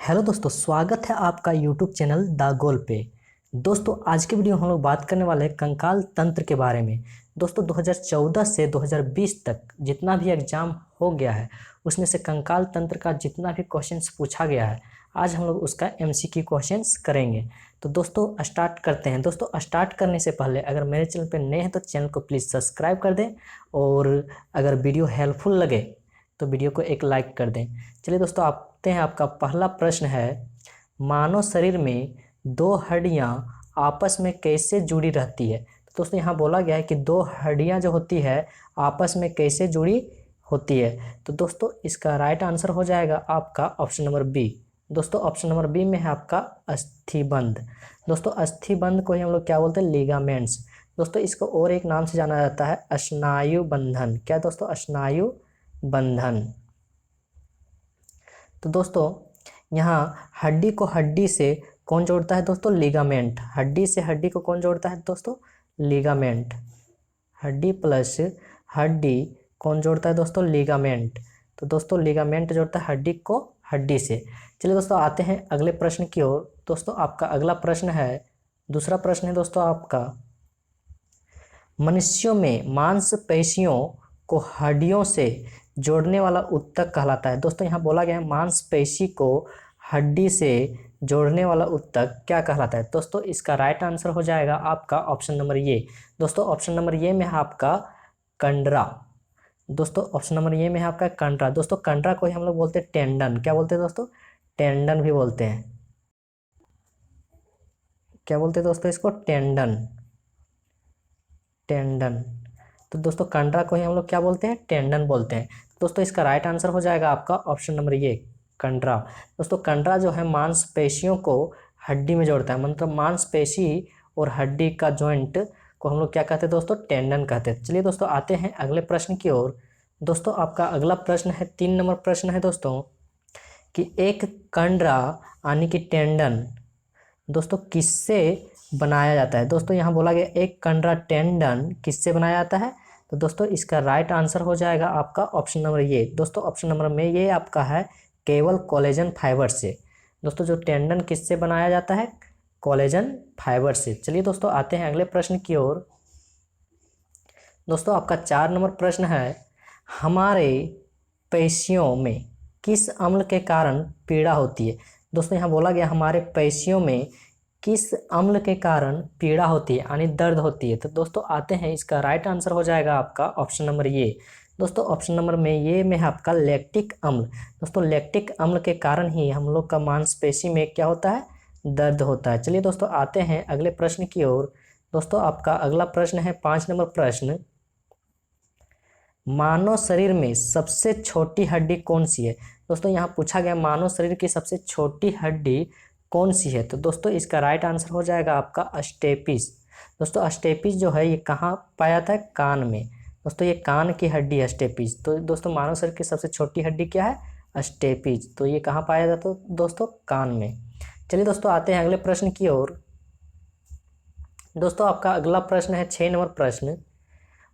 Hello दोस्तों, स्वागत है आपका यूट्यूब चैनल द गोल पे। दोस्तों आज के वीडियो में हम लोग बात करने वाले हैं कंकाल तंत्र के बारे में। दोस्तों 2014 से 2020 तक जितना भी एग्जाम हो गया है उसमें से कंकाल तंत्र का जितना भी क्वेश्चंस पूछा गया है आज हम लोग उसका एमसीक्यू क्वेश्चंस करेंगे। तो दोस्तों स्टार्ट करते हैं। दोस्तों स्टार्ट करने से पहले अगर मेरे चैनल पर नए हैं तो चैनल को प्लीज़ सब्सक्राइब कर दें और अगर वीडियो हेल्पफुल लगे तो वीडियो को एक लाइक कर दें। चलिए दोस्तों आते हैं, आपका पहला प्रश्न है, मानव शरीर में दो हड्डियां आपस में कैसे जुड़ी रहती है। तो दोस्तों यहाँ बोला गया है कि दो हड्डियां जो होती है आपस में कैसे जुड़ी होती है। तो दोस्तों इसका राइट आंसर हो जाएगा आपका ऑप्शन नंबर बी। दोस्तों ऑप्शन नंबर बी में है आपका अस्थिबंध। दोस्तों अस्थिबंध को ही हम लोग क्या बोलते हैं, लिगामेंट्स। दोस्तों इसको और एक नाम से जाना जाता है स्नायु बंधन। क्या दोस्तों, स्नायु बंधन। तो दोस्तों यहाँ हड्डी को हड्डी से कौन जोड़ता है दोस्तों, लिगामेंट। हड्डी से हड्डी को कौन जोड़ता है दोस्तों, लिगामेंट। हड्डी प्लस हड्डी कौन जोड़ता है दोस्तों, लिगामेंट। तो दोस्तों लिगामेंट जोड़ता है हड्डी को हड्डी से। चलिए दोस्तों आते हैं अगले प्रश्न की ओर। दोस्तों आपका अगला प्रश्न है, दूसरा प्रश्न है दोस्तों आपका, मनुष्यों में मांसपेशियों को हड्डियों से जोड़ने वाला ऊतक कहलाता है। दोस्तों यहाँ बोला गया है मांसपेशी को हड्डी से जोड़ने वाला ऊतक क्या कहलाता है। दोस्तों इसका राइट आंसर हो जाएगा आपका ऑप्शन नंबर ए। दोस्तों ऑप्शन नंबर ए में है आपका कंडरा। दोस्तों ऑप्शन नंबर ए में है आपका कंडरा। दोस्तों कंडरा को ही हम लोग बोलते हैं टेंडन। क्या बोलते हैं दोस्तों, टेंडन भी बोलते हैं। क्या बोलते हैं दोस्तों इसको, टेंडन। टेंडन। तो दोस्तों कंडरा को ही हम लोग क्या बोलते हैं, टेंडन बोलते हैं। दोस्तों इसका राइट आंसर हो जाएगा आपका ऑप्शन नंबर ए, कंडरा। दोस्तों कंडरा जो है मांसपेशियों को हड्डी में जोड़ता है, मतलब मांसपेशी और हड्डी का जॉइंट को हम लोग क्या कहते हैं दोस्तों, टेंडन कहते हैं। चलिए दोस्तों आते हैं अगले प्रश्न की ओर। दोस्तों आपका अगला प्रश्न है, 3 नंबर प्रश्न है दोस्तों, कि एक कंडरा यानी कि टेंडन दोस्तों किससे बनाया जाता है। दोस्तों यहाँ बोला गया एक कंडरा टेंडन किससे बनाया जाता है। तो दोस्तों इसका राइट आंसर हो जाएगा आपका ऑप्शन नंबर ए। दोस्तों ऑप्शन नंबर में ये आपका है केवल कोलेजन फाइबर से। दोस्तों जो टेंडन किससे बनाया जाता है, कोलेजन फाइबर से। चलिए दोस्तों आते हैं अगले प्रश्न की ओर। दोस्तों आपका 4 नंबर प्रश्न है, हमारे पेशियों में किस अम्ल के कारण पीड़ा होती है। दोस्तों यहाँ बोला गया हमारे पेशियों में किस अम्ल के कारण पीड़ा होती है यानी दर्द होती है। तो दोस्तों आते हैं, इसका राइट आंसर हो जाएगा आपका ऑप्शन नंबर ए। दोस्तों ऑप्शन नंबर में ये में है आपका लैक्टिक अम्ल। दोस्तों लैक्टिक अम्ल के कारण ही हम लोग का मांसपेशी में क्या होता है, दर्द होता है। चलिए दोस्तों आते हैं अगले प्रश्न की ओर। दोस्तों आपका अगला प्रश्न है 5 नंबर प्रश्न, मानव शरीर में सबसे छोटी हड्डी कौन सी है। दोस्तों यहाँ पूछा गया मानव शरीर की सबसे छोटी हड्डी कौन सी है। तो दोस्तों इसका राइट आंसर हो जाएगा आपका अस्टेपिस। दोस्तों अस्टेपिस जो है ये कहाँ पाया जाता है, कान में। दोस्तों ये कान की हड्डी है अस्टेपिस। तो दोस्तों मानव शरीर की सबसे छोटी हड्डी क्या है, अस्टेपिस। तो ये कहाँ पाया जाता है दोस्तों, कान में। चलिए दोस्तों आते हैं अगले प्रश्न की ओर। दोस्तों आपका अगला प्रश्न है 6 नंबर प्रश्न,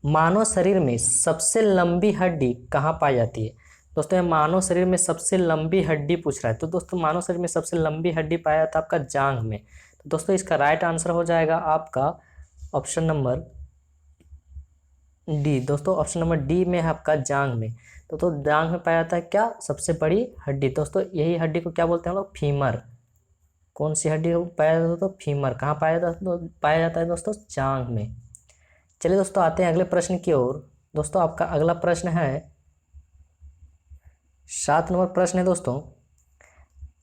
मानव शरीर में सबसे लंबी हड्डी कहाँ पाई जाती है। दोस्तों ये मानव शरीर में सबसे लंबी हड्डी पूछ रहा है। तो दोस्तों मानव शरीर में सबसे लंबी हड्डी पाया जाता है आपका जांघ में। तो दोस्तों इसका राइट आंसर हो जाएगा आपका ऑप्शन नंबर डी। दोस्तों ऑप्शन नंबर डी में है आपका जांघ में। तो जांघ में पाया जाता है क्या, सबसे बड़ी हड्डी। दोस्तों यही हड्डी को क्या बोलते हैं हम लोग, फीमर। कौन सी हड्डी को पाया जाता है, तो फीमर। कहाँ पाया जाता है दोस्तों, जांघ में। चलिए दोस्तों आते हैं अगले प्रश्न की ओर। दोस्तों आपका अगला प्रश्न है 7 नंबर प्रश्न है दोस्तों,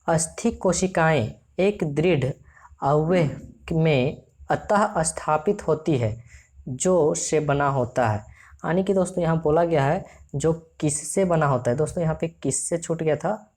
अस्थि कोशिकाएं एक दृढ़ अवयव में अतः स्थापित होती है जो से बना होता है। यानी कि दोस्तों यहाँ बोला गया है जो किससे बना होता है। दोस्तों यहाँ पे किससे छूट गया था,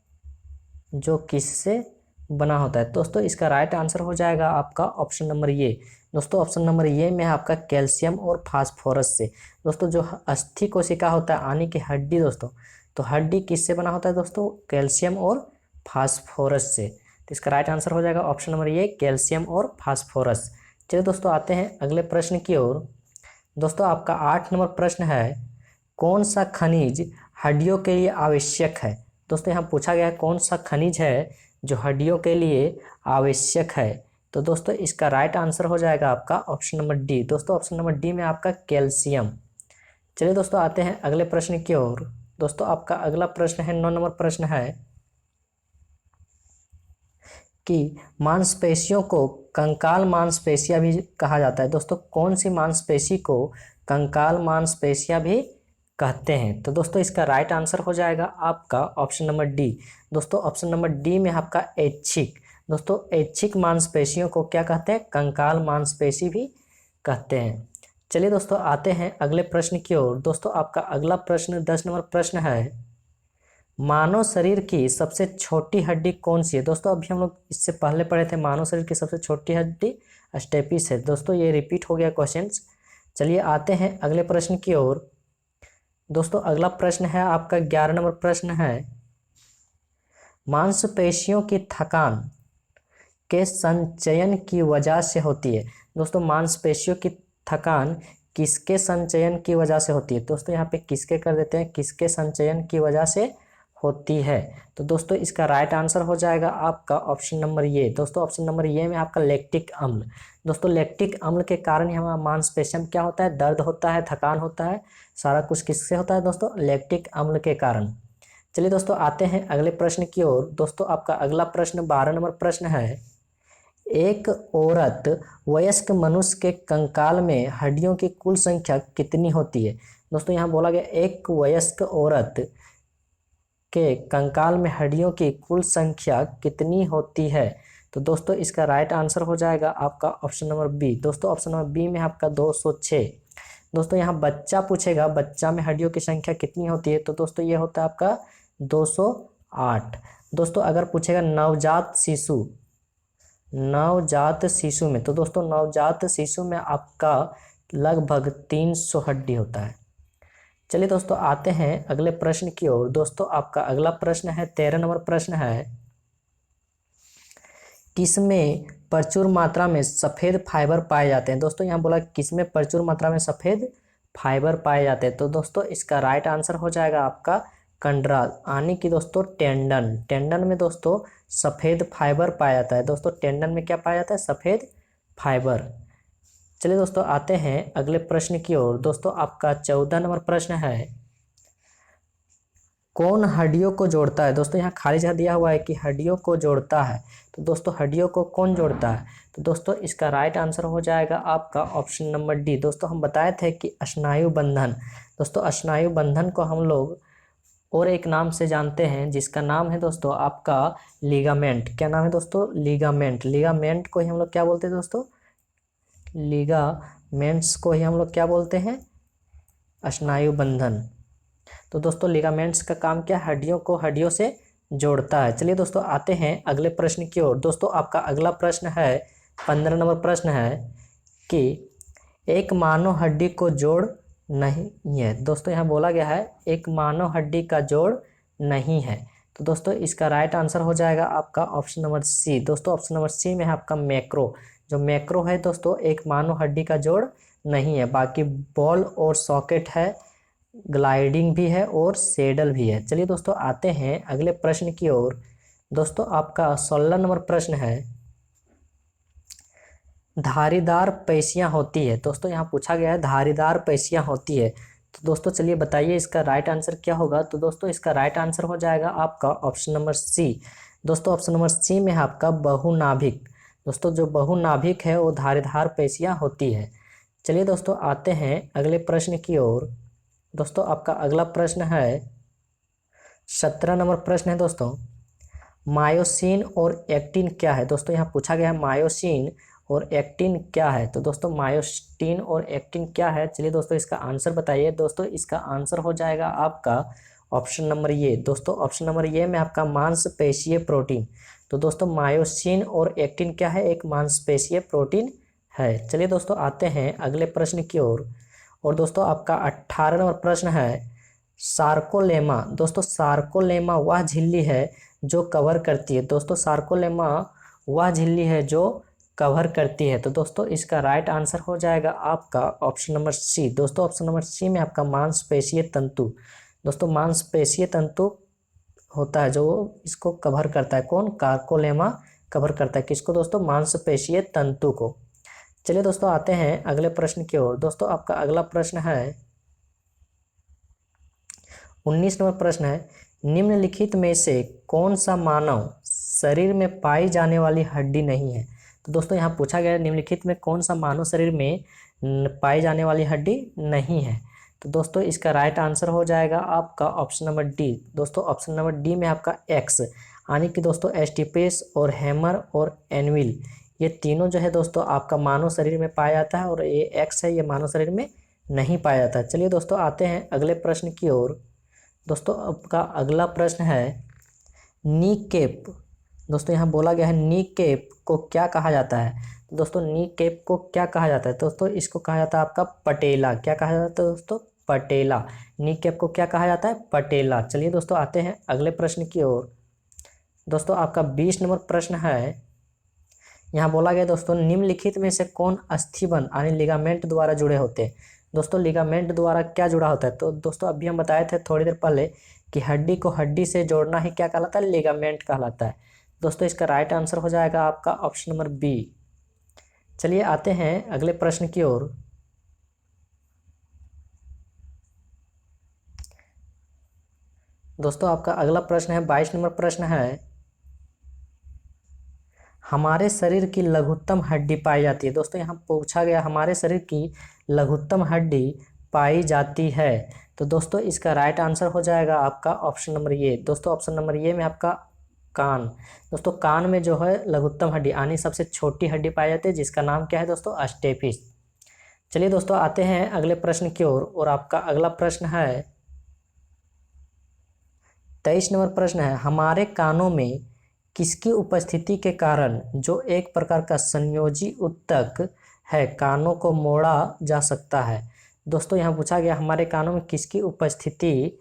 जो किससे बना होता है। दोस्तों इसका राइट आंसर हो जाएगा आपका ऑप्शन नंबर ए। दोस्तों ऑप्शन नंबर ए में है आपका कैल्शियम और फास्फोरस से। दोस्तों जो अस्थि कोशिका होता है यानी कि हड्डी दोस्तों, तो हड्डी किससे बना होता है दोस्तों, कैल्शियम और फास्फोरस से। तो इसका राइट आंसर हो जाएगा ऑप्शन नंबर ए, कैल्शियम और फास्फोरस। चलिए दोस्तों आते हैं अगले प्रश्न की ओर। दोस्तों आपका 8 नंबर प्रश्न है, कौन सा खनिज हड्डियों के लिए आवश्यक है। दोस्तों यहाँ पूछा गया है कौन सा खनिज है जो हड्डियों के लिए आवश्यक है। तो दोस्तों इसका राइट आंसर हो जाएगा आपका ऑप्शन नंबर डी। दोस्तों ऑप्शन नंबर डी में आपका कैल्शियम। चलिए दोस्तों आते हैं अगले प्रश्न की ओर। दोस्तों आपका अगला प्रश्न है 9 नंबर प्रश्न है कि मांसपेशियों को कंकाल मांसपेशियां भी कहा जाता है। दोस्तों कौन सी मांसपेशी को कंकाल मांसपेशियां भी कहते हैं? तो दोस्तों इसका राइट आंसर हो जाएगा आपका ऑप्शन नंबर डी। दोस्तों ऑप्शन नंबर डी में आपका ऐच्छिक। दोस्तों ऐच्छिक मांसपेशियों को क्या कहते हैं? कंकाल मांसपेशी भी कहते हैं। चलिए दोस्तों आते हैं अगले प्रश्न की ओर। दोस्तों आपका अगला प्रश्न 10 नंबर प्रश्न है, मानव शरीर की सबसे छोटी हड्डी कौन सी है? दोस्तों अभी हम लोग इससे पहले पढ़े थे मानव शरीर की सबसे छोटी हड्डी स्टेपिस है। दोस्तों ये रिपीट हो गया क्वेश्चन। चलिए आते हैं अगले प्रश्न की ओर। दोस्तों अगला प्रश्न है आपका 11 नंबर प्रश्न है, मांसपेशियों की थकान के संचयन की वजह से होती है। दोस्तों मांसपेशियों की थकान किसके संचयन की वजह से होती है? दोस्तों यहाँ पे किसके कर देते हैं, किसके संचयन की वजह से होती है। तो दोस्तों इसका राइट आंसर हो जाएगा आपका ऑप्शन नंबर ए। दोस्तों ऑप्शन नंबर ए में आपका लैक्टिक अम्ल। दोस्तों लैक्टिक अम्ल के कारण ही हमारा मांसपेशियों में क्या होता है? दर्द होता है, थकान होता है, सारा कुछ किससे होता है दोस्तों? लैक्टिक अम्ल के कारण। चलिए दोस्तों आते हैं अगले प्रश्न की ओर। दोस्तों आपका अगला प्रश्न 12 नंबर प्रश्न है, एक औरत वयस्क मनुष्य के कंकाल में हड्डियों की कुल संख्या कितनी होती है? दोस्तों यहाँ बोला गया एक वयस्क औरत के कंकाल में हड्डियों की कुल संख्या कितनी होती है? तो दोस्तों इसका राइट आंसर हो जाएगा आपका ऑप्शन नंबर बी। दोस्तों ऑप्शन नंबर बी में आपका 206। दोस्तों यहाँ बच्चा पूछेगा, बच्चा में हड्डियों की संख्या कितनी होती है? तो दोस्तों ये होता है आपका 208। दोस्तों अगर पूछेगा नवजात शिशु, नवजात शिशु में, तो दोस्तों नवजात शिशु में आपका लगभग 300 हड्डी होता है। चलिए दोस्तों आते हैं अगले प्रश्न की ओर। दोस्तों आपका अगला प्रश्न है 13 नंबर प्रश्न है, किसमें प्रचुर मात्रा में सफ़ेद फाइबर पाए जाते हैं? दोस्तों यहाँ बोला किसमें प्रचुर मात्रा में सफ़ेद फाइबर पाए जाते हैं। तो दोस्तों इसका राइट आंसर हो जाएगा आपका कंडराल, यानी कि दोस्तों टेंडन। टेंडन में दोस्तों सफ़ेद फाइबर पाया जाता है। दोस्तों टेंडन में क्या पाया जाता है? सफ़ेद फाइबर। चलिए दोस्तों आते हैं अगले प्रश्न की ओर। दोस्तों आपका 14 नंबर प्रश्न है, कौन हड्डियों को जोड़ता है? दोस्तों यहाँ खाली जगह दिया हुआ है कि हड्डियों को जोड़ता है। तो दोस्तों हड्डियों को कौन जोड़ता है? तो दोस्तों इसका राइट आंसर हो जाएगा आपका ऑप्शन नंबर डी। दोस्तों हम बताए थे कि स्नायु बंधन। दोस्तों स्नायु बंधन को हम लोग और एक नाम से जानते हैं, जिसका नाम है दोस्तों आपका लिगामेंट। क्या नाम है दोस्तों? लिगामेंट। लिगामेंट को ही हम लोग क्या बोलते हैं दोस्तों? लिगामेंट्स को ही हम लोग क्या बोलते हैं? स्नायु बंधन। तो दोस्तों लिगामेंट्स का काम क्या? हड्डियों को हड्डियों से जोड़ता है। चलिए दोस्तों आते हैं अगले प्रश्न की ओर। दोस्तों आपका अगला प्रश्न है 15 नंबर प्रश्न है कि एक मानव हड्डी को जोड़ नहीं है। दोस्तों यहाँ बोला गया है एक मानव हड्डी का जोड़ नहीं है। तो दोस्तों इसका राइट आंसर हो जाएगा आपका ऑप्शन नंबर सी। दोस्तों ऑप्शन नंबर सी में है आपका मैक्रो। जो मैक्रो है दोस्तों एक मानव हड्डी का जोड़ नहीं है। बाकी बॉल और सॉकेट है, ग्लाइडिंग भी है और सेडल भी है। चलिए दोस्तों आते हैं अगले प्रश्न की ओर। दोस्तों आपका 16 नंबर प्रश्न है, धारीदार पेशियां होती है। दोस्तों यहाँ पूछा गया है धारीदार पेशियां होती है। तो दोस्तों चलिए बताइए इसका राइट आंसर क्या होगा? तो दोस्तों इसका राइट आंसर हो जाएगा आपका ऑप्शन नंबर सी। दोस्तों ऑप्शन नंबर सी में है आपका बहुनाभिक। दोस्तों जो बहुनाभिक है वो धारीदार पेशियां होती है। चलिए दोस्तों आते हैं अगले प्रश्न की ओर। दोस्तों आपका अगला प्रश्न है 17 नंबर प्रश्न है दोस्तों, मायोसिन और एक्टिन क्या है? दोस्तों यहाँ पूछा गया है मायोसिन और एक्टिन क्या है? तो दोस्तों मायोसिन और एक्टिन क्या है? चलिए दोस्तों इसका आंसर बताइए। दोस्तों इसका आंसर हो जाएगा आपका ऑप्शन नंबर ए। दोस्तों ऑप्शन नंबर ए में आपका मांसपेशीय प्रोटीन। तो दोस्तों मायोसिन और एक्टिन क्या है? एक मांसपेशीय प्रोटीन है। चलिए दोस्तों आते हैं अगले प्रश्न की ओर। और दोस्तों आपका 18 नंबर प्रश्न है सार्कोलेमा। दोस्तों सार्कोलेमा वह झिल्ली है जो कवर करती है। दोस्तों सार्कोलेमा वह झिल्ली है जो कवर करती है। तो दोस्तों इसका राइट आंसर हो जाएगा आपका ऑप्शन नंबर सी। दोस्तों ऑप्शन नंबर सी में आपका मांसपेशीय तंतु। दोस्तों मांसपेशीय तंतु होता है जो इसको कवर करता है। कौन? कार्कोलेमा कवर करता है किसको दोस्तों? मांसपेशीय तंतु को। चलिए दोस्तों आते हैं अगले प्रश्न की ओर। दोस्तों आपका अगला प्रश्न है 19 नंबर प्रश्न है, निम्नलिखित में से कौन सा मानव शरीर में पाई जाने वाली हड्डी नहीं है? तो दोस्तों यहाँ पूछा गया है निम्नलिखित में कौन सा मानव शरीर में पाई जाने वाली हड्डी नहीं है? तो दोस्तों इसका राइट आंसर हो जाएगा आपका ऑप्शन नंबर डी। दोस्तों ऑप्शन नंबर डी में आपका एक्स, यानी कि दोस्तों एस्टिपेस और हैमर और एनविल, ये तीनों जो है दोस्तों आपका मानव शरीर में पाया जाता है, और ये एक्स है ये मानव शरीर में नहीं पाया जाता। चलिए दोस्तों आते हैं अगले प्रश्न की ओर। दोस्तों आपका अगला प्रश्न है नी कैप। दोस्तों यहाँ बोला गया है नी कैप को क्या कहा जाता है? तो दोस्तों नी कैप को क्या कहा जाता है? दोस्तों इसको कहा जाता है आपका पटेला। क्या कहा जाता है दोस्तों? पटेला। नी कैप को क्या कहा जाता है? पटेला। चलिए दोस्तों आते हैं अगले प्रश्न की ओर। दोस्तों आपका 20 नंबर प्रश्न है, यहाँ बोला गया दोस्तों निम्नलिखित में से कौन अस्थिबंध यानी लिगामेंट द्वारा जुड़े होते हैं? दोस्तों लिगामेंट द्वारा क्या जुड़ा होता है? तो दोस्तों अभी हम बताए थे थोड़ी देर पहले कि हड्डी को हड्डी से जोड़ना ही क्या कहलाता है? लिगामेंट कहलाता है। दोस्तों इसका राइट आंसर हो जाएगा आपका ऑप्शन नंबर बी। चलिए आते हैं अगले प्रश्न की ओर। दोस्तों आपका अगला प्रश्न है 22 नंबर प्रश्न है, हमारे शरीर की लघुत्तम हड्डी पाई जाती है। दोस्तों यहाँ पूछा गया हमारे शरीर की लघुत्तम हड्डी पाई जाती है। तो दोस्तों इसका राइट आंसर हो जाएगा आपका ऑप्शन नंबर ए। दोस्तों ऑप्शन नंबर ए में आपका कान। दोस्तों कान में जो है लघुत्तम हड्डी यानी सबसे छोटी हड्डी पाई जाती है, जिसका नाम क्या है दोस्तों? अस्टेपिस। चलिए दोस्तों आते हैं अगले प्रश्न की ओर, और आपका अगला प्रश्न है 23 नंबर प्रश्न है, हमारे कानों में किसकी उपस्थिति के कारण जो एक प्रकार का संयोजी ऊतक है कानों को मोड़ा जा सकता है? दोस्तों यहाँ पूछा गया हमारे कानों में किसकी उपस्थिति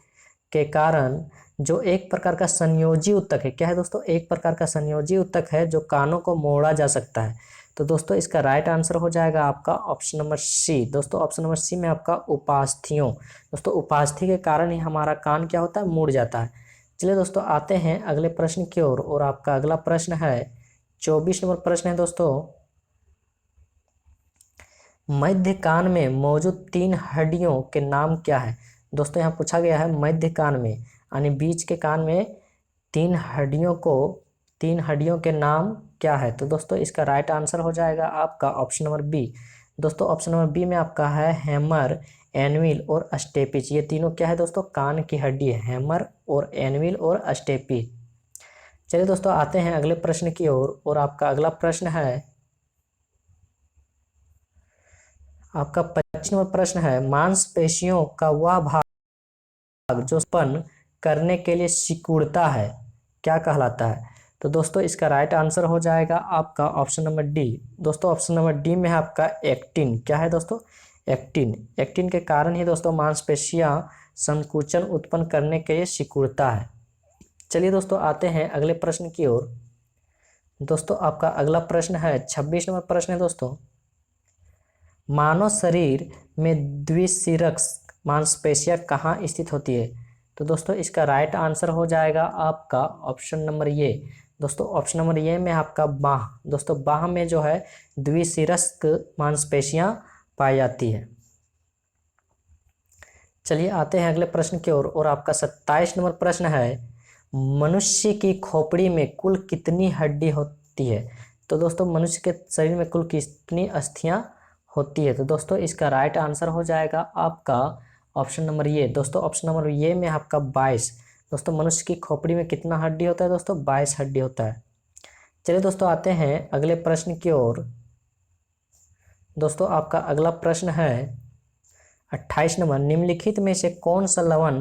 के कारण जो एक प्रकार का संयोजी ऊतक है। क्या है दोस्तों? एक प्रकार का संयोजी ऊतक है जो कानों को मोड़ा जा सकता है। तो दोस्तों इसका राइट आंसर हो जाएगा आपका ऑप्शन नंबर सी। दोस्तों ऑप्शन नंबर सी में आपका उपास्थियों। दोस्तों उपास्थि के कारण ही हमारा कान क्या होता है? मुड़ जाता है। चलिए दोस्तों आते हैं अगले प्रश्न की ओर, और आपका अगला प्रश्न है 24 नंबर प्रश्न है दोस्तों, मध्य कान में मौजूद 3 हड्डियों के नाम क्या है? दोस्तों यहाँ पूछा गया है मध्य कान में यानी बीच के कान में 3 हड्डियों के नाम क्या है? तो दोस्तों इसका राइट आंसर हो जाएगा आपका ऑप्शन नंबर बी। दोस्तों ऑप्शन नंबर बी में आपका है हैमर, एनविल और अस्टेपिस। ये तीनों क्या है दोस्तों? कान की हड्डी है, हैमर और एनविल और अस्टेपिस। चलिए दोस्तों आते हैं अगले प्रश्न की ओर, और आपका अगला प्रश्न है आपका 25 नंबर प्रश्न है, मांसपेशियों का वह भाग जो स्पंद करने के लिए सिकुड़ता है क्या कहलाता है? तो दोस्तों इसका राइट आंसर हो जाएगा आपका ऑप्शन नंबर डी। दोस्तों ऑप्शन नंबर डी में है आपका एक्टिन। क्या है दोस्तों? एक्टिन। एक्टिन के कारण ही दोस्तों मांसपेशियां संकुचन उत्पन्न करने के लिए सिकुड़ता है। चलिए दोस्तों आते हैं अगले प्रश्न की ओर। दोस्तों आपका अगला प्रश्न है 26 नंबर प्रश्न है दोस्तों, मानव शरीर में द्विशिरक मांसपेशियां कहाँ स्थित होती है? तो दोस्तों इसका राइट आंसर हो जाएगा आपका ऑप्शन नंबर ए। दोस्तों ऑप्शन नंबर ए में आपका बाह। दोस्तों बाह में जो है द्विशिरक मांसपेशियां पाई जाती है। चलिए आते हैं अगले प्रश्न की ओर, और आपका 27 नंबर प्रश्न है, मनुष्य की खोपड़ी में कुल कितनी हड्डी होती है? तो दोस्तों मनुष्य के शरीर में कुल कितनी अस्थियां होती है? तो दोस्तों इसका राइट आंसर हो जाएगा आपका ऑप्शन नंबर ए। दोस्तों ऑप्शन नंबर ए में आपका 22। दोस्तों मनुष्य की खोपड़ी में कितना हड्डी होता है दोस्तों? 22 हड्डी होता है। चलिए दोस्तों आते हैं अगले प्रश्न की ओर। दोस्तों आपका अगला प्रश्न है 28 नंबर, निम्नलिखित में से कौन सा लवण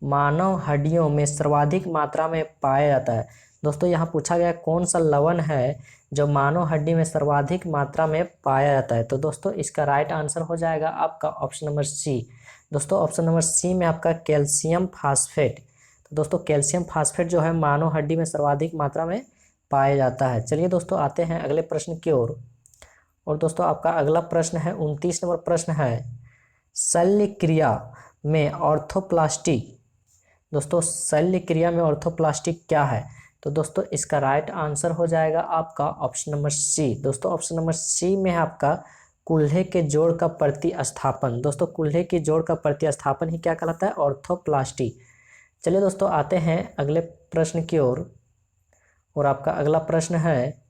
मानव हड्डियों में सर्वाधिक मात्रा में पाया जाता है? दोस्तों यहाँ पूछा गया कौन सा लवण है जो मानव हड्डी में सर्वाधिक मात्रा में पाया जाता है? तो दोस्तों इसका राइट आंसर हो जाएगा आपका ऑप्शन नंबर सी। दोस्तों ऑप्शन नंबर सी में आपका कैल्शियम फास्फेट। तो दोस्तों कैल्शियम फास्फेट जो है मानव हड्डी में सर्वाधिक मात्रा में पाया जाता है। चलिए दोस्तों आते हैं अगले प्रश्न की ओर, और दोस्तों आपका अगला प्रश्न है 29 नंबर प्रश्न है, शल्य क्रिया में ऑर्थोप्लास्टी। दोस्तों शल्य क्रिया में ऑर्थोप्लास्टी क्या है? तो दोस्तों इसका राइट आंसर हो जाएगा आपका ऑप्शन नंबर सी। दोस्तों ऑप्शन नंबर सी में है आपका कूल्हे के जोड़ का प्रतिस्थापन। दोस्तों कूल्हे के जोड़ का प्रतिस्थापन ही क्या कहलाता है? ऑर्थोप्लास्टी। चलिए दोस्तों आते हैं अगले प्रश्न की ओर। और आपका अगला प्रश्न है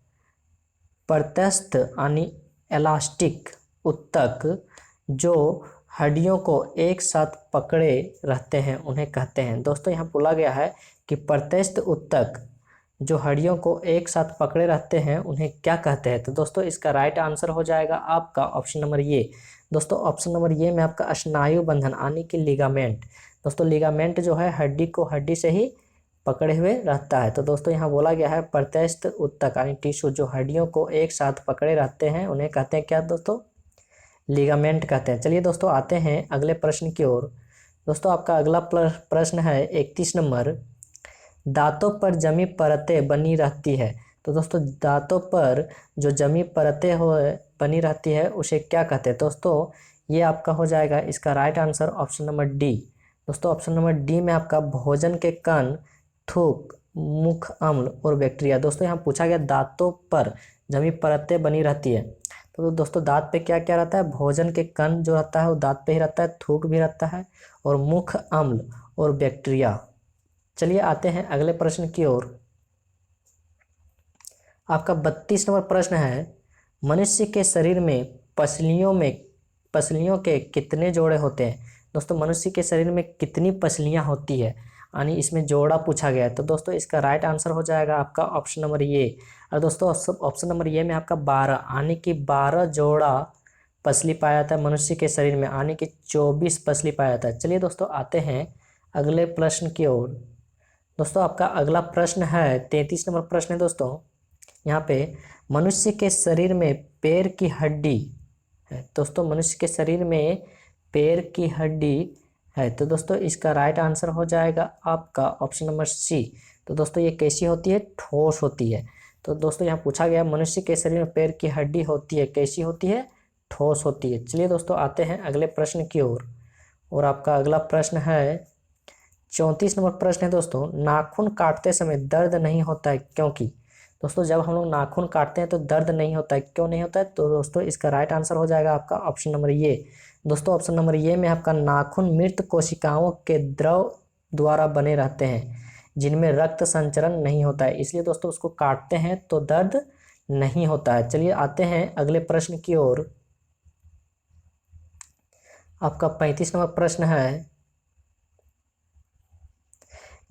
प्रत्यस्थ यानी एलास्टिक उत्तक जो हड्डियों को एक साथ पकड़े रहते हैं उन्हें कहते हैं। दोस्तों यहाँ बोला गया है कि प्रत्यस्थ उत्तक जो हड्डियों को एक साथ पकड़े रहते हैं उन्हें क्या कहते हैं? तो दोस्तों इसका राइट आंसर हो जाएगा आपका ऑप्शन नंबर ये। दोस्तों ऑप्शन नंबर ये में आपका स्नायु बंधन यानी कि लिगामेंट। दोस्तों लिगामेंट जो है हड्डी को हड्डी से ही पकड़े हुए रहता है। तो दोस्तों यहाँ बोला गया है प्रत्यस्थ उत्तक यानी टिश्यू जो हड्डियों को एक साथ पकड़े रहते हैं उन्हें कहते हैं क्या दोस्तों? लिगामेंट कहते हैं। चलिए दोस्तों आते हैं अगले प्रश्न की ओर। दोस्तों आपका अगला प्रश्न है 31 नंबर, दांतों पर जमी परतें बनी रहती है। तो दोस्तों दांतों पर जो जमी परतें हो बनी रहती है उसे क्या कहते हैं? दोस्तों ये आपका हो जाएगा इसका right answer option number D. दोस्तों ऑप्शन नंबर डी में आपका भोजन के कण, थूक, मुख अम्ल और बैक्टीरिया। दोस्तों यहाँ पूछा गया दांतों पर जमी परतें बनी रहती है। तो दोस्तों दांत पे क्या क्या रहता है? भोजन के कण जो रहता है वो दांत पे ही रहता है, थूक भी रहता है और मुख अम्ल और बैक्टीरिया। चलिए आते हैं अगले प्रश्न की ओर। आपका 32 नंबर प्रश्न है मनुष्य के शरीर में पसलियों के कितने जोड़े होते हैं? दोस्तों मनुष्य के शरीर में कितनी पसलियां होती है यानी इसमें जोड़ा पूछा गया है। तो दोस्तों इसका राइट आंसर हो जाएगा आपका ऑप्शन नंबर ये। और दोस्तों ऑप्शन नंबर ये में आपका 12 यानी कि 12 जोड़ा पसली पाया जाता है मनुष्य के शरीर में यानी कि 24 पसली पाया जाता है। चलिए दोस्तों आते हैं अगले प्रश्न की ओर। दोस्तों आपका अगला प्रश्न है 33 नंबर प्रश्न है। दोस्तों यहाँ पे मनुष्य के शरीर में पैर की हड्डी है। दोस्तों मनुष्य के शरीर में पैर की हड्डी है। तो दोस्तों इसका राइट आंसर हो जाएगा आपका ऑप्शन नंबर सी। तो दोस्तों ये कैसी होती है? ठोस होती है। तो दोस्तों यहाँ पूछा गया मनुष्य के शरीर में पैर की हड्डी होती है, कैसी होती है? ठोस होती है। चलिए दोस्तों आते हैं अगले प्रश्न की ओर। और आपका अगला प्रश्न है 34 नंबर प्रश्न है। दोस्तों नाखून काटते समय दर्द नहीं होता है क्योंकि? दोस्तों जब हम लोग नाखून काटते हैं तो दर्द नहीं होता है, क्यों नहीं होता है? तो दोस्तों इसका राइट आंसर हो जाएगा आपका ऑप्शन नंबर ये। दोस्तों ऑप्शन नंबर ये में आपका नाखून मृत कोशिकाओं के द्रव द्वारा बने रहते हैं जिनमें रक्त संचरण नहीं होता है, इसलिए दोस्तों उसको काटते हैं तो दर्द नहीं होता है। चलिए आते हैं अगले प्रश्न की ओर। आपका 35 नंबर प्रश्न है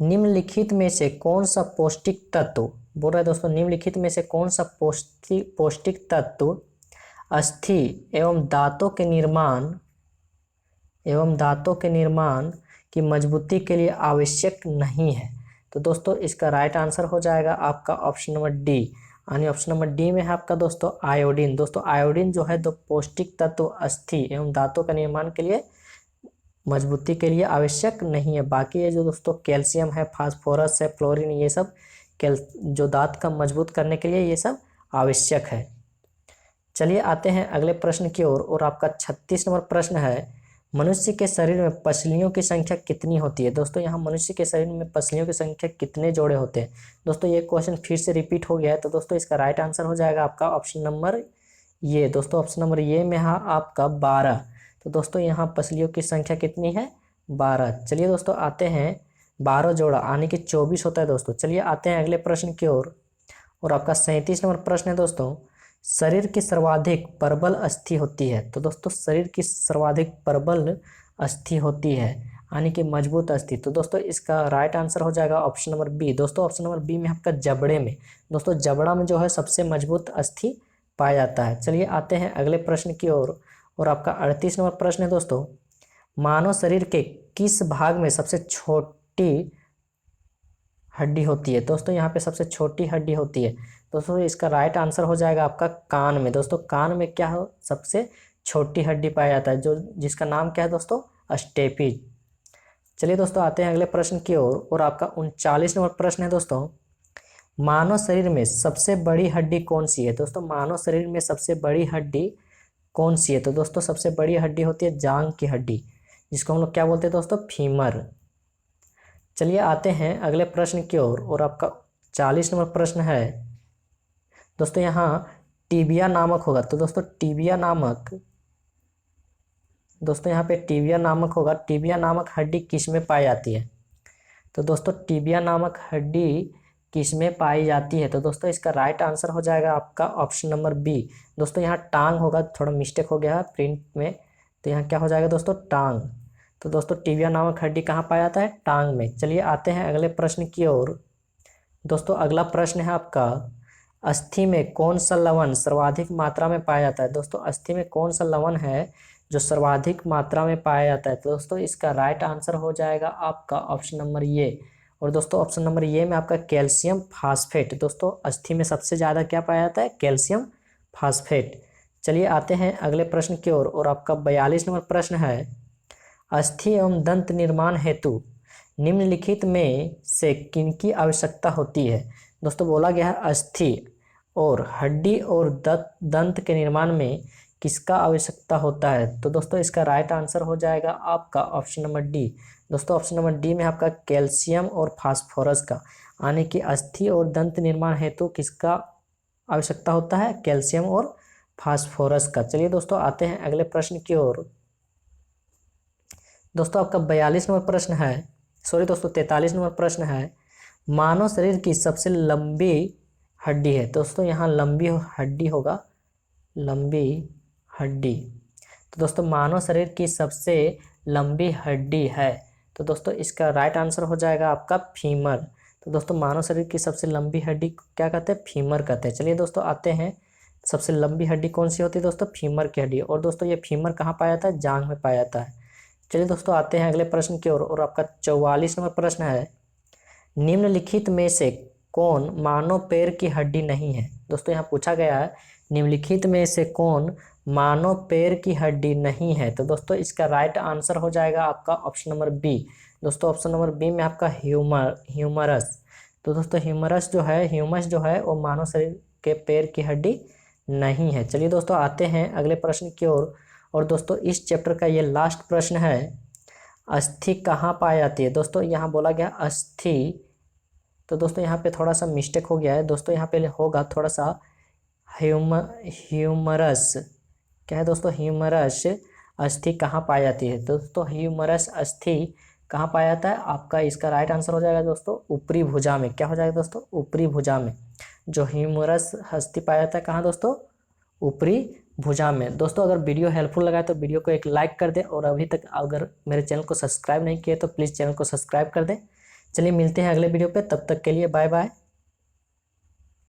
निम्नलिखित में से कौन सा पौष्टिक तत्व, बोल रहा है दोस्तों निम्नलिखित में से कौन सा पौष्टिक तत्व अस्थि एवं दांतों के निर्माण की मजबूती के लिए आवश्यक नहीं है? तो दोस्तों इसका राइट आंसर हो जाएगा आपका ऑप्शन नंबर डी यानी ऑप्शन नंबर डी में है आपका दोस्तों आयोडीन। दोस्तों आयोडीन जो है दो पौष्टिक तत्व अस्थि एवं दांतों का निर्माण के लिए मजबूती के लिए आवश्यक नहीं है। बाकी ये जो दोस्तों कैल्शियम है, फास्फोरस है, फ्लोरीन, ये सब जो दांत का मजबूत करने के लिए ये सब आवश्यक है। चलिए आते हैं अगले प्रश्न की ओर। और आपका 36 नंबर प्रश्न है मनुष्य के शरीर में पसलियों की संख्या कितनी होती है? दोस्तों यहाँ मनुष्य के शरीर में पसलियों की संख्या कितने जोड़े होते हैं? दोस्तों ये क्वेश्चन फिर से रिपीट हो गया है। तो दोस्तों इसका राइट आंसर हो जाएगा आपका ऑप्शन नंबर ये। दोस्तों ऑप्शन नंबर ये में है आपका 12। तो दोस्तों यहाँ पसलियों की संख्या कितनी है? 12। चलिए दोस्तों आते हैं 12 जोड़ा यानी कि 24 होता है दोस्तों। चलिए आते हैं अगले प्रश्न की ओर। और आपका 37 नंबर प्रश्न है दोस्तों शरीर की सर्वाधिक प्रबल अस्थि होती है? तो दोस्तों शरीर की सर्वाधिक प्रबल अस्थि होती है यानी कि मजबूत अस्थि। तो दोस्तों इसका राइट आंसर हो जाएगा ऑप्शन नंबर बी। दोस्तों ऑप्शन नंबर बी में आपका जबड़े में, दोस्तों जबड़ा में जो है सबसे मजबूत अस्थि पाया जाता है। चलिए आते हैं अगले प्रश्न की ओर। और आपका 38 नंबर प्रश्न है दोस्तों मानव शरीर के किस भाग में सबसे छोटी हड्डी होती है? दोस्तों यहाँ पे सबसे छोटी हड्डी होती है। दोस्तों इसका राइट आंसर हो जाएगा आपका कान में। दोस्तों कान में क्या हो सबसे छोटी हड्डी पाया जाता है जो जिसका नाम क्या है दोस्तों? स्टेपिज। चलिए दोस्तों आते हैं अगले प्रश्न की ओर। और आपका 39 नंबर प्रश्न है दोस्तों मानव शरीर में सबसे बड़ी हड्डी कौन सी है? दोस्तों मानव शरीर में सबसे बड़ी हड्डी कौन सी है? तो दोस्तों सबसे बड़ी हड्डी होती है जांघ की हड्डी, जिसको हम लोग क्या बोलते हैं दोस्तों? फीमर। चलिए आते हैं अगले प्रश्न की ओर और आपका 40 नंबर प्रश्न है दोस्तों। यहाँ टीबिया नामक होगा, तो दोस्तों टीबिया नामक, दोस्तों यहाँ पे टीबिया नामक होगा। टीबिया नामक हड्डी किस में पाई जाती है? तो दोस्तों टीबिया नामक हड्डी किस में पाई जाती है? तो दोस्तों इसका राइट आंसर हो जाएगा आपका ऑप्शन नंबर बी। दोस्तों यहाँ टांग होगा, थोड़ा मिस्टेक हो गया है प्रिंट में, तो यहाँ क्या हो जाएगा दोस्तों? टांग। तो दोस्तों टीबिया नामक हड्डी कहाँ पाया जाता है? टांग में। चलिए आते हैं अगले प्रश्न की ओर। दोस्तों अगला प्रश्न है आपका, अस्थि में कौन सा लवण सर्वाधिक मात्रा में पाया जाता है? दोस्तों अस्थि में कौन सा लवण है जो सर्वाधिक मात्रा में पाया जाता है? तो दोस्तों इसका राइट आंसर हो जाएगा आपका ऑप्शन नंबर ये। और दोस्तों ऑप्शन नंबर ये में आपका कैल्शियम फास्फेट। दोस्तों अस्थि में सबसे ज़्यादा क्या पाया जाता है? Calcium phosphate. चलिए आते हैं अगले प्रश्न की ओर और आपका 42 नंबर प्रश्न है, अस्थि एवं दंत निर्माण हेतु निम्नलिखित में से किनकी आवश्यकता होती है? दोस्तों बोला गया है अस्थि और हड्डी और दंत के निर्माण में किसका आवश्यकता होता है? तो दोस्तों इसका राइट आंसर हो जाएगा आपका ऑप्शन नंबर डी। दोस्तों ऑप्शन नंबर डी में आपका कैल्शियम और फास्फोरस का, यानी कि अस्थि और दंत निर्माण हेतु किसका आवश्यकता होता है? कैल्शियम और फास्फोरस का। चलिए दोस्तों आते हैं अगले प्रश्न की ओर। दोस्तों आपका 42 नंबर प्रश्न है, सॉरी दोस्तों 43 नंबर प्रश्न है, मानव शरीर की सबसे लंबी हड्डी है। दोस्तों यहाँ लंबी हड्डी होगा, लंबी हड्डी। तो दोस्तों मानव शरीर की सबसे लंबी हड्डी है, तो दोस्तों इसका राइट आंसर हो जाएगा आपका फीमर। तो दोस्तों मानव शरीर की सबसे लंबी हड्डी क्या कहते हैं? फीमर कहते हैं। चलिए दोस्तों आते हैं, सबसे लंबी हड्डी कौन सी होती है दोस्तों? फीमर की हड्डी। और दोस्तों ये फीमर कहाँ पाया जाता है? जांघ में पाया जाता है। चलिए दोस्तों आते हैं अगले प्रश्न की ओर और आपका 44 नंबर प्रश्न है, निम्नलिखित में से कौन मानव पैर की हड्डी नहीं है? दोस्तों यहाँ पूछा गया है निम्नलिखित में से कौन मानव पैर की हड्डी नहीं है? तो दोस्तों इसका राइट आंसर हो जाएगा आपका ऑप्शन नंबर बी। दोस्तों ऑप्शन नंबर बी में आपका ह्यूमरस। तो दोस्तों ह्यूमरस जो है, ह्यूमस जो है वो मानव शरीर के पैर की हड्डी नहीं है। चलिए दोस्तों आते हैं अगले प्रश्न की ओर और दोस्तों इस चैप्टर का ये लास्ट प्रश्न है, अस्थि कहाँ पाई जाती है? दोस्तों यहाँ बोला गया अस्थि, तो दोस्तों यहाँ पे थोड़ा सा मिस्टेक हो गया है। दोस्तों यहाँ पे होगा थोड़ा सा ह्यूमरस। क्या है दोस्तों? ह्यूमरस अस्थि कहाँ पाई जाती है? दोस्तों ह्यूमरस अस्थि कहाँ पाया जाता है? आपका इसका राइट आंसर हो जाएगा दोस्तों ऊपरी भुजा में। क्या हो जाएगा दोस्तों? ऊपरी भुजा में। जो ह्यूमरस अस्थि पाया जाता है कहाँ दोस्तों? ऊपरी भुजा में। दोस्तों अगर वीडियो हेल्पफुल लगा तो वीडियो को एक लाइक कर दें और अभी तक अगर मेरे चैनल को सब्सक्राइब नहीं किए तो प्लीज़ चैनल को सब्सक्राइब कर दें। चलिए मिलते हैं अगले वीडियो पे, तब तक के लिए बाय बाय।